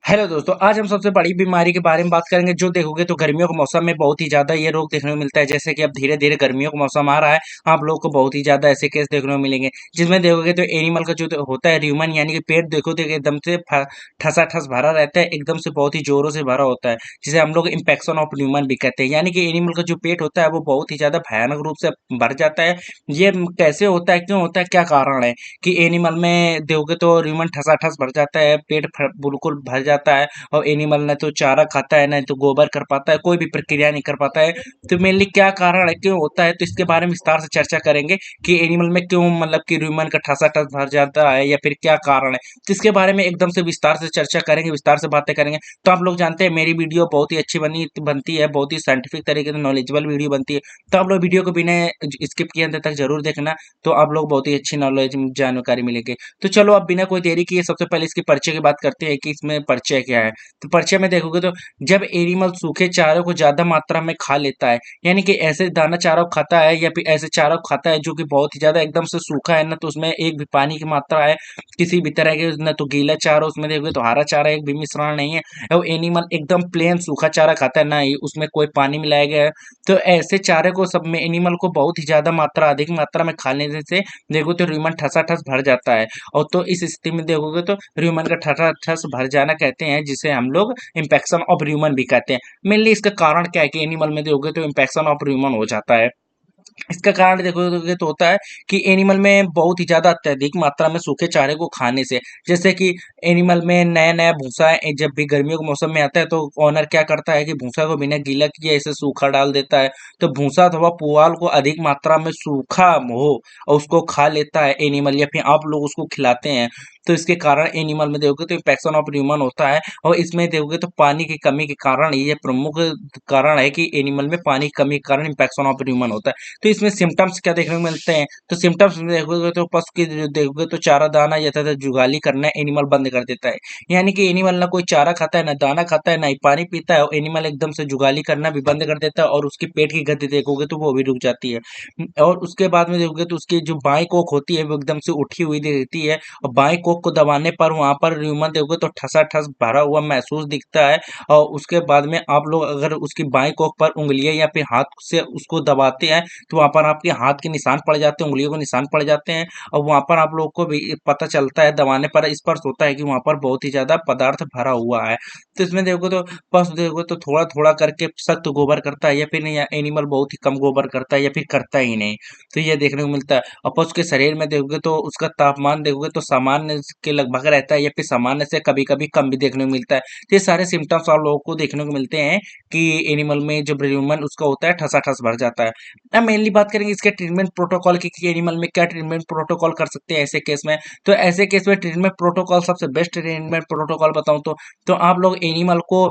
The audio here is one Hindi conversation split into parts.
हेलो दोस्तों, आज हम सबसे बड़ी बीमारी के बारे में बात करेंगे। जो देखोगे तो गर्मियों के मौसम में बहुत ही ज्यादा ये रोग देखने को मिलता है। जैसे कि अब धीरे धीरे गर्मियों का मौसम आ रहा है, आप लोगों को बहुत ही ज्यादा ऐसे केस देखने को मिलेंगे जिसमें देखोगे तो एनिमल का जो होता है र्यूमन, यानी कि पेट देखो तो एकदम से ठसा ठस भरा रहता है, एकदम से बहुत ही जोरों से भरा होता है, जिसे हम लोग इन्फेक्शन ऑफ र्यूमन भी कहते हैं। यानी कि एनिमल का जो पेट होता है वो बहुत ही ज्यादा भयानक रूप से भर जाता है। ये कैसे होता है, क्यों होता है, क्या कारण है कि एनिमल में देखोगे तो र्यूमन ठसा ठस भर जाता है, पेट बिल्कुल भर जाता है और एनिमल ना तो चारा खाता है, ना तो गोबर कर पाता है, कोई भी प्रक्रिया नहीं कर पाता है। तो मेनली क्या कारण है, क्यों होता है, तो इसके बारे में विस्तार से चर्चा करेंगे कि एनिमल में क्यों मतलब कि ह्यूमन का ठसा ठस भर जाता है या फिर क्या कारण है। तो इसके बारे में एकदम से विस्तार से चर्चा करेंगे, विस्तार से बातें करेंगे। तो आप लोग जानते हैं मेरी वीडियो बहुत ही अच्छी बनती है, बहुत ही साइंटिफिक तरीके से नॉलेजेबल वीडियो बनती है। तो आप लोग वीडियो को बिना स्किप किए अंत तक जरूर देखना, तो आप लोग बहुत ही अच्छी नॉलेज जानकारी मिलेगी। तो चलो अब बिना कोई देरी किए सबसे पहले इसके परिचय की बात करते हैं कि इसमें परिचय क्या है। तो परिचय में देखोगे तो जब एनिमल सूखे चारों को ज्यादा मात्रा में खा लेता है, यानी कि ऐसे दाना चारा खाता है या फिर ऐसे चारा खाता है जो कि बहुत ही ज्यादा एकदम से सूखा है, ना तो उसमें एक भी पानी की मात्रा है किसी भी तरह के, ना तो गीला चारा उसमें देखोगे तो हरा चारा एक भी मिश्रण नहीं है, और एनिमल एकदम प्लेन सूखा चारा खाता है, ना ही उसमें कोई पानी मिलाया गया है। तो ऐसे चारे को सब में एनिमल को बहुत ही ज्यादा मात्रा, अधिक मात्रा में खाने से देखो तो ह्यूमन ठसा ठस भर जाता है। और तो इस स्थिति में देखोगे तो ह्यूमन का ठसा ठस भर जाना कहते हैं, जिसे हम लोग इम्पैक्शन ऑफ ह्यूमन भी कहते हैं। मेनली इसका कारण क्या है कि एनिमल में देखोगे तो इम्पैक्शन ऑफ ह्यूमन हो जाता है। इसका कारण देखोगे तो होता है कि एनिमल में बहुत ही ज्यादा अत्यधिक मात्रा में सूखे चारे को खाने से, जैसे कि एनिमल में नया नया भूसा जब भी गर्मियों के मौसम में आता है तो ओनर क्या करता है कि भूसा को बिना गीला किए ऐसे सूखा डाल देता है। तो भूसा अथवा पुआल को अधिक मात्रा में सूखा हो और उसको खा लेता है एनिमल, या फिर आप लोग उसको खिलाते हैं। तो इसके कारण एनिमल में देखोगे तो इन्फेक्शन ऑफ ह्यूमन होता है। और इसमें देखोगे तो पानी की कमी के कारण, ये प्रमुख कारण है कि एनिमल में पानी की कमी के कारण इन्फेक्शन ऑफ ह्यूमन होता है। तो इसमें सिम्टम्स क्या देखने को मिलते हैं, तो सिम्टम्स में देखोगे तो पशु की देखोगे तो चारा दाना यथा जुगाली करना एनिमल बंद कर देता है। यानी कि एनिमल ना कोई चारा खाता है, ना दाना खाता है, ना ही पानी पीता है, और एनिमल एकदम से जुगाली करना भी बंद कर देता है, और उसकी पेट की गति देखोगे तो वो भी रुक जाती है। और उसके बाद में देखोगे तो उसकी जो बाई कोख होती है वो एकदम से उठी हुई दिखती है, और बाई कोख को दबाने पर वहां पर ह्यूमन देखोगे तो ठसा ठस भरा हुआ महसूस दिखता है। और उसके बाद में आप लोग अगर उसकी बाई कोख पर उंगलियां या फिर हाथ से उसको दबाते हैं तो वहां पर आपके हाथ के निशान पड़ जाते हैं, उंगलियों को निशान पड़ जाते हैं। और वहां पर आप लोगों को भी पता चलता है, दबाने पर स्पर्श होता है कि वहां पर बहुत ही ज्यादा पदार्थ भरा हुआ है। तो इसमें देखो तो पशु देखो तो थोड़ा थोड़ा करके सख्त गोबर करता है, या फिर नहीं, एनिमल बहुत ही कम गोबर करता है या फिर करता ही नहीं। तो ये देखने को मिलता है। और पशु के शरीर में देखोगे तो उसका तापमान देखोगे तो सामान्य के लगभग रहता है, या फिर सामान्य से कभी कभी कम भी देखने को मिलता है। तो ये सारे सिम्टम्स आप लोगों को देखने को मिलते हैं कि एनिमल में जो ह्यूमन उसका होता है ठसा ठस भर जाता है। अब मेनली बात करेंगे इसके ट्रीटमेंट प्रोटोकॉल की कि एनिमल में क्या ट्रीटमेंट प्रोटोकॉल कर सकते हैं ऐसे केस में। तो ऐसे केस में ट्रीटमेंट प्रोटोकॉल, सबसे बेस्ट ट्रीटमेंट प्रोटोकॉल बताऊं तो आप लोग एनिमल को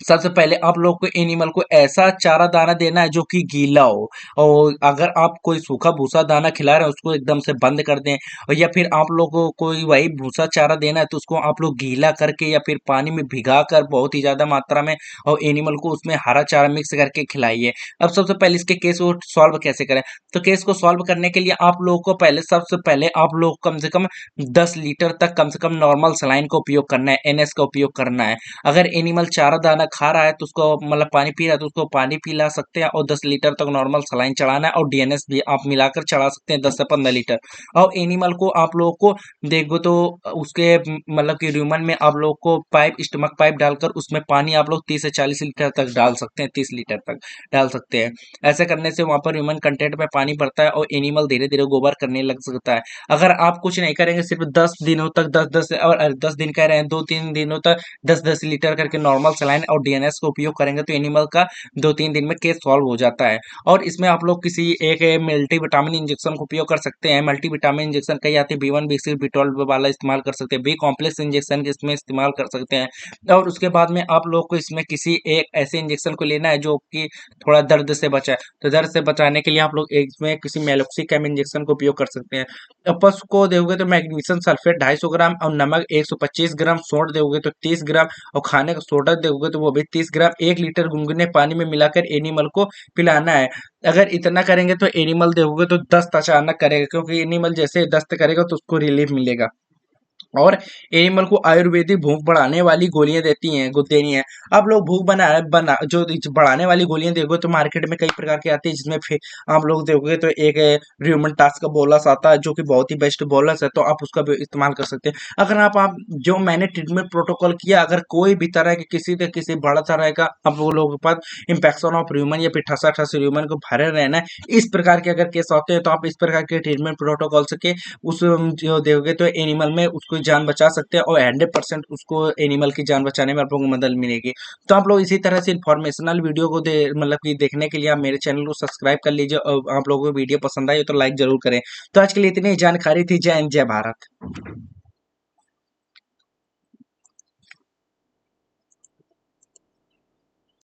सबसे पहले आप लोग को एनिमल को ऐसा चारा दाना देना है जो कि गीला हो। और अगर आप कोई सूखा भूसा दाना खिला रहे हैं उसको एकदम से बंद कर दें, और या फिर आप लोग को कोई वही भूसा चारा देना है तो उसको आप लोग गीला करके या फिर पानी में भिगा कर बहुत ही ज्यादा मात्रा में, और एनिमल को उसमें हरा चारा मिक्स करके खिलाइए। अब सबसे पहले इसके केस को सॉल्व कैसे करें, तो केस को सॉल्व करने के लिए आप लोगों को पहले, सबसे पहले आप लोग कम से कम 10 लीटर तक कम से कम नॉर्मल सलाइन का उपयोग करना है, एनएस का उपयोग करना है। अगर एनिमल चारा दाना खा रहा है तो उसको मतलब पानी पी रहा है तो उसको पानी पिला सकते हैं, और 10 लीटर तक नॉर्मल सलाइन चढ़ाना है, और डीएनएस भी आप मिलाकर चढ़ा सकते हैं 10 से 15 लीटर। और एनिमल को आप लोगों को देखो तो उसके मतलब कि ह्यूमन में आप लोग को पाइप, स्टमक पाइप डालकर उसमें पानी आप लोग 30 से 40 लीटर तक डाल सकते हैं, 30 लीटर तक डाल सकते हैं। ऐसे करने से वहां पर ह्यूमन कंटेंट में पानी बढ़ता है और एनिमल धीरे धीरे गोबर करने लग सकता है। अगर आप कुछ नहीं करेंगे, सिर्फ 10 दिनों तक, 10 10 और 10 दिन कह रहे हैं, 2 3 दिनों तक 10 10 लीटर करके नॉर्मल सलाइन और डीएनएस का उपयोग करेंगे तो एनिमल का 2 3 दिन में केस सॉल्व हो जाता है। और इसमें आप लोग किसी एक मल्टीविटामिन इंजेक्शन का उपयोग कर सकते हैं। मल्टीविटामिन इंजेक्शन कई आते हैं, B1 B6 B12 वाला इस्तेमाल कर सकते हैं, बी कॉम्प्लेक्स इंजेक्शन इसमें इस्तेमाल कर सकते हैं। और उसके बाद में आप लोग को इसमें किसी एक ऐसे इंजेक्शन को लेना है जो कि थोड़ा दर्द से बचाए। तो दर्द से बचाने के लिए आप लोग इसमें किसी मेलोक्सिकैम इंजेक्शन का उपयोग कर सकते हैं। पशु को दोगे तो मैग्नीशियम सल्फेट 250 ग्राम और नमक 125 ग्राम, सोंठ दोगे तो 30 ग्राम, और खाने का सोडा दोगे तो वो भी 30 ग्राम, 1 लीटर गुनगुने पानी में मिलाकर एनिमल को पिलाना है। अगर इतना करेंगे तो एनिमल देखोगे तो दस्त अचानक करेगा, क्योंकि एनिमल जैसे दस्त करेगा तो उसको रिलीफ मिलेगा। और एनिमल को आयुर्वेदिक भूख बढ़ाने वाली गोलियां देनी है। आप लोग भूख बना जो बढ़ाने वाली गोलियां देखोगे तो मार्केट में कई प्रकार की आती है, जिसमें फिर आप लोग देखोगे तो एक र्यूमेटास का बोलस आता है जो कि बहुत ही बेस्ट बोलस है, तो आप उसका भी इस्तेमाल कर सकते हैं। अगर आप जो मैंने ट्रीटमेंट प्रोटोकॉल किया, अगर कोई भी तरह की किसी न किसी बड़ा तरह का आप लोगों के पास इन्फेक्शन ऑफ ह्यूमन या फिर ठसा ठस ह्यूमन को भरे रहना है, इस प्रकार के अगर केस होते हैं तो आप इस प्रकार के ट्रीटमेंट प्रोटोकॉल से उस जो दोगे तो एनिमल में उसको जान बचा सकते हैं, और 100% उसको एनिमल की जान बचाने में आप लोगों को मदद मिलेगी। तो आप लोग इसी तरह से इन्फॉर्मेशनल वीडियो को मतलब कि देखने के लिए आप मेरे चैनल को सब्सक्राइब कर लीजिए, और आप लोगों को वीडियो पसंद आई हो तो लाइक जरूर करें। तो आज के लिए इतनी ही जानकारी थी। जय हिंद, जय भारत।